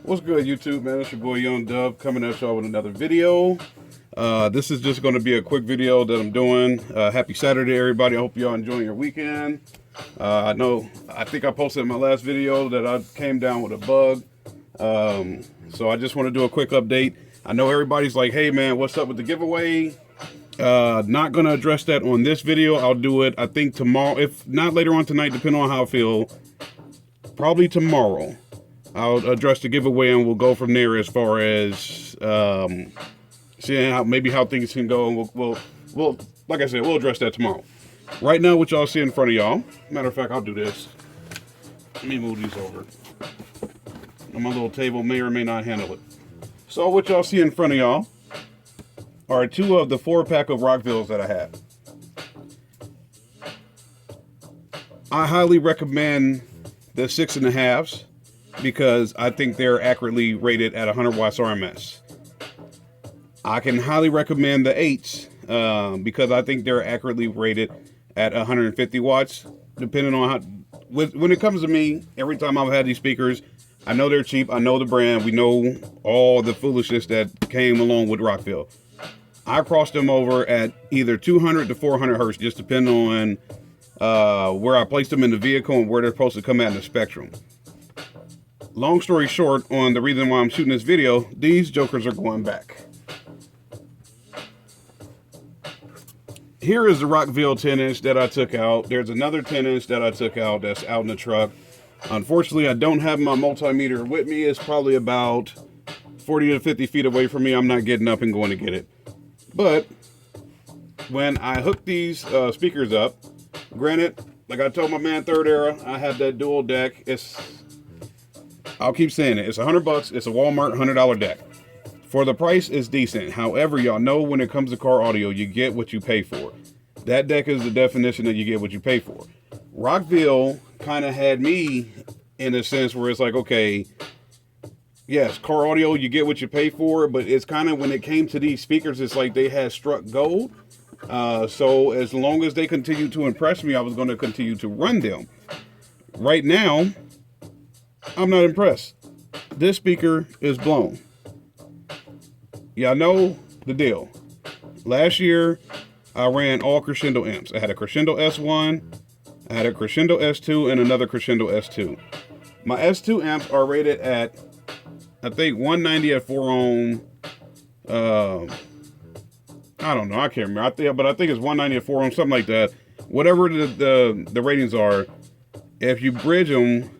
What's good, YouTube, man? It's your boy Young Dub coming at y'all with another video. This is just going to be a quick video that I'm doing. Happy Saturday, everybody. I hope y'all enjoying your weekend. I think I posted in my last video that I came down with a bug. So I just want to do a quick update. I know everybody's like, hey, man, what's up with the giveaway? Not going to address that on this video. I'll do it, I think, tomorrow. If not later on tonight, depending on how I feel. Probably tomorrow. I'll address the giveaway and we'll go from there as far as seeing how things can go. And we'll like I said, we'll address that tomorrow. Right now, what y'all see in front of y'all. Matter of fact, I'll do this. Let me move these over. My little table may or may not handle it. So what y'all see in front of y'all are 2 of the 4-pack of Rockvilles that I have. I highly recommend the 6.5s because I think they're accurately rated at 100 watts RMS. I can highly recommend the 8s because I think they're accurately rated at 150 watts. Depending on how, when it comes to me, every time I've had these speakers, I know they're cheap. I know the brand. We know all the foolishness that came along with Rockville. I crossed them over at either 200 to 400 hertz, just depending on where I placed them in the vehicle and where they're supposed to come at in the spectrum. Long story short, on the reason why I'm shooting this video, these jokers are going back. Here is the Rockville 10-inch that I took out. There's another 10-inch that I took out that's out in the truck. Unfortunately, I don't have my multimeter with me. It's probably about 40 to 50 feet away from me. I'm not getting up and going to get it. But when I hook these speakers up, granted, like I told my man Third Era, I have that dual deck. I'll keep saying it. It's $100. It's a Walmart $100 deck. For the price, it's decent. However, y'all know when it comes to car audio, you get what you pay for. That deck is the definition that you get what you pay for. Rockville kind of had me in a sense where it's like, okay, yes, car audio, you get what you pay for, but it's kind of when it came to these speakers, it's like they had struck gold. So as long as they continue to impress me, I was going to continue to run them. Right now, I'm not impressed. This speaker is blown. Y'all know the deal. Last year, I ran all crescendo amps. I had a crescendo S1, I had a crescendo S2, and another crescendo S2. My S2 amps are rated at, I think, 190 at 4 ohm. I don't know. I can't remember. I think it's 190 at 4 ohm, something like that. Whatever the ratings are, if you bridge them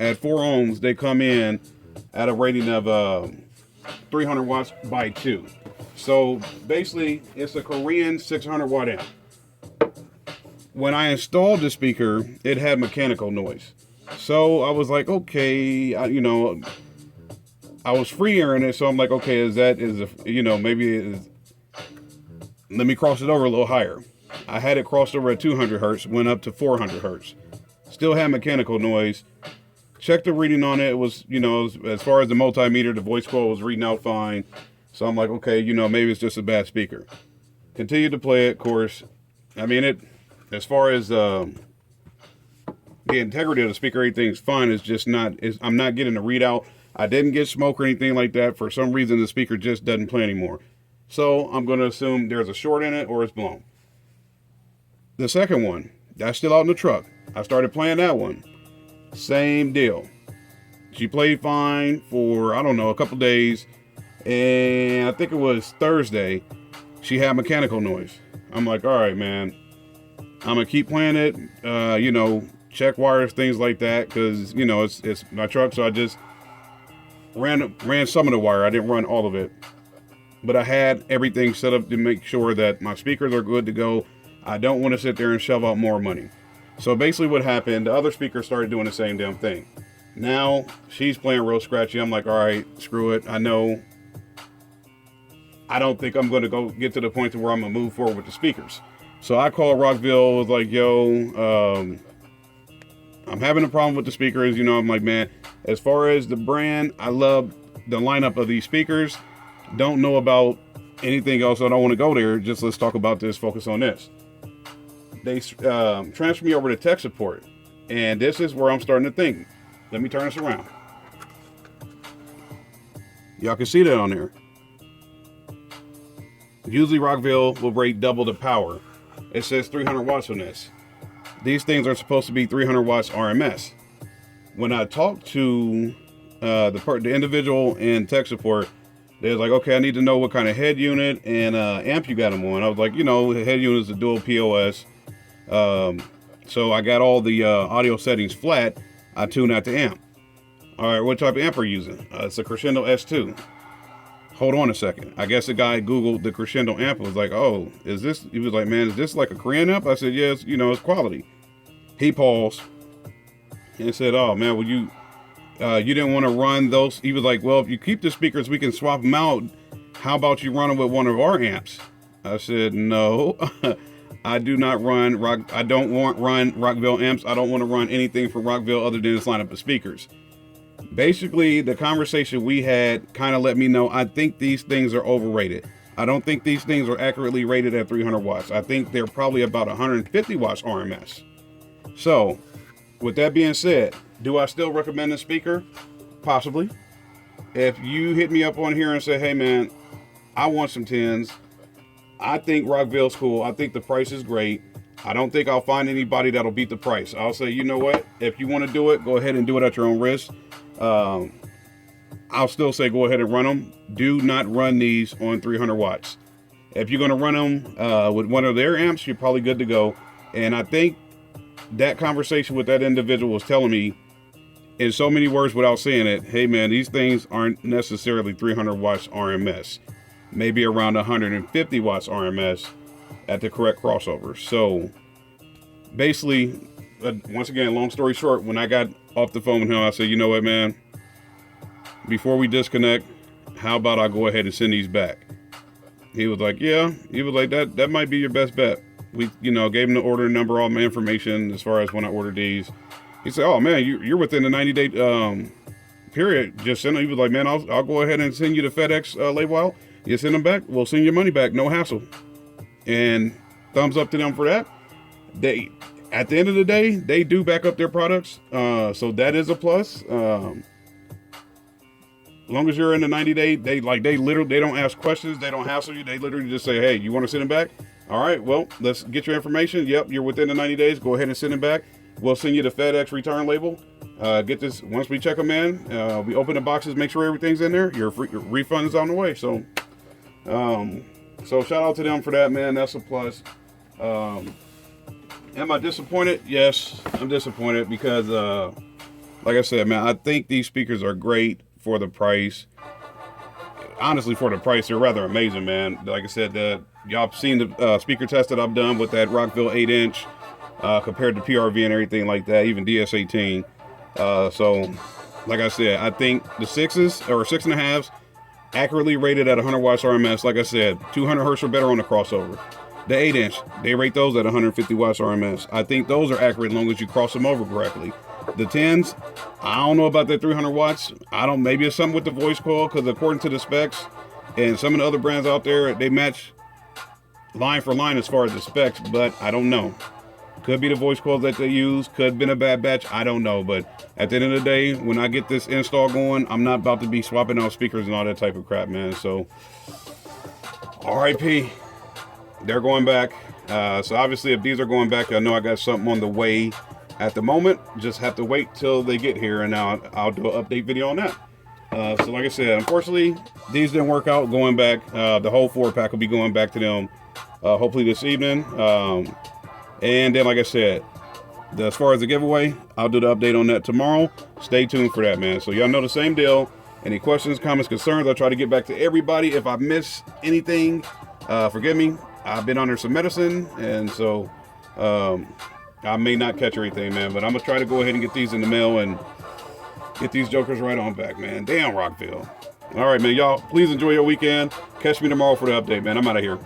at 4 ohms, they come in at a rating of 300 watts by 2. So basically, it's a Korean 600 watt amp. When I installed the speaker, it had mechanical noise. So I was like, okay, I was free airing it, so I'm like, okay, let me cross it over a little higher. I had it crossed over at 200 hertz, went up to 400 hertz. Still had mechanical noise. Checked the reading on it. It was, as far as the multimeter, the voice coil was reading out fine. So I'm like, okay, maybe it's just a bad speaker. Continued to play it, of course. I mean, as far as the integrity of the speaker, everything's fine. It's just not, I'm not getting a readout. I didn't get smoke or anything like that. For some reason, the speaker just doesn't play anymore. So I'm going to assume there's a short in it or it's blown. The second one, that's still out in the truck. I started playing that one. Same deal. She played fine for, I don't know, a couple days. And I think it was Thursday, she had mechanical noise. I'm like, all right, man. I'm going to keep playing it. Check wires, things like that. Because, it's my truck. So I just ran some of the wire. I didn't run all of it. But I had everything set up to make sure that my speakers are good to go. I don't want to sit there and shove out more money. So basically what happened, the other speaker started doing the same damn thing. Now she's playing real scratchy. I'm like, all right, screw it. I know. I don't think I'm going to go get to the point to where I'm going to move forward with the speakers. So I called Rockville, was like, yo, I'm having a problem with the speakers. I'm like, man, as far as the brand, I love the lineup of these speakers. Don't know about anything else. I don't want to go there. Just let's talk about this, focus on this. They transferred me over to tech support. And this is where I'm starting to think. Let me turn this around. Y'all can see that on there. Usually Rockville will rate double the power. It says 300 watts on this. These things are supposed to be 300 watts RMS. When I talked to the individual in tech support, they was like, okay, I need to know what kind of head unit and amp you got them on. I was like, the head unit is a dual POS. So I got all the audio settings flat. I tuned out the amp. All right, what type of amp are you using? It's a Crescendo S2. Hold on a second. I guess the guy Googled the Crescendo amp and was like, oh, is this? He was like, man, is this like a Korean amp? I said, yes, it's quality. He paused and said, oh, man, well, you didn't want to run those. He was like, well, if you keep the speakers, we can swap them out. How about you run them with one of our amps? I said, no, I do not run I don't want run Rockville amps. I don't want to run anything for Rockville other than this lineup of speakers. Basically, the conversation we had kind of let me know I think these things are overrated. I don't think these things are accurately rated at 300 watts. I think they're probably about 150 watts RMS. So, with that being said, do I still recommend the speaker? Possibly. If you hit me up on here and say, hey man, I want some 10s. I think Rockville's cool. I think the price is great. I don't think I'll find anybody that'll beat the price. I'll say, you know what? If you want to do it, go ahead and do it at your own risk. I'll still say go ahead and run them. Do not run these on 300 watts. If you're going to run them with one of their amps, you're probably good to go. And I think that conversation with that individual was telling me in so many words without saying it, hey man, these things aren't necessarily 300 watts RMS. Maybe around 150 watts RMS at the correct crossover. So basically, once again, long story short, when I got off the phone with him, I said, you know what, man, before we disconnect, how about I go ahead and send these back? He was like, yeah. He was like, that might be your best bet. We, gave him the order number, all my information as far as when I ordered these. He said, oh man, you're within the 90-day period. Just send them. He was like, man, I'll go ahead and send you the FedEx label out. You send them back, we'll send your money back, no hassle. And thumbs up to them for that. They, at the end of the day, they do back up their products, so that is a plus. As long as you're in the 90-day, they don't ask questions, they don't hassle you. They literally just say, hey, you want to send them back? All right, well, let's get your information. Yep, you're within the 90 days. Go ahead and send them back. We'll send you the FedEx return label. Get this once we check them in. We open the boxes, make sure everything's in there. Your refund is on the way. So shout out to them for that, man. That's a plus. Am I disappointed? Yes, I'm disappointed because, like I said, man, I think these speakers are great for the price. Honestly, for the price, they're rather amazing, man. Like I said, y'all seen the speaker test that I've done with that Rockville 8-inch compared to PRV and everything like that, even DS18. So, like I said, I think the 6s or 6.5s accurately rated at 100 watts RMS. Like I said, 200 hertz or better on the crossover. The 8-inch, they rate those at 150 watts RMS. I think those are accurate as long as you cross them over correctly. The 10s, I don't know about that 300 watts. Maybe it's something with the voice coil, because according to the specs and some of the other brands out there, they match line for line as far as the specs, but I don't know. Could be the voice coils that they use, could have been a bad batch, I don't know. But at the end of the day, when I get this install going, I'm not about to be swapping out speakers and all that type of crap, man. So, R.I.P. They're going back. So obviously, if these are going back, I know I got something on the way. At the moment, just have to wait till they get here, and I'll do an update video on that. So like I said, unfortunately, these didn't work out going back. The whole 4-pack will be going back to them hopefully this evening. And then, like I said, as far as the giveaway, I'll do the update on that tomorrow. Stay tuned for that, man. So y'all know the same deal. Any questions, comments, concerns, I'll try to get back to everybody. If I miss anything, forgive me. I've been under some medicine, and so I may not catch everything, man, but I'm going to try to go ahead and get these in the mail and get these jokers right on back, man. Damn, Rockville. All right, man, y'all, please enjoy your weekend. Catch me tomorrow for the update, man. I'm out of here.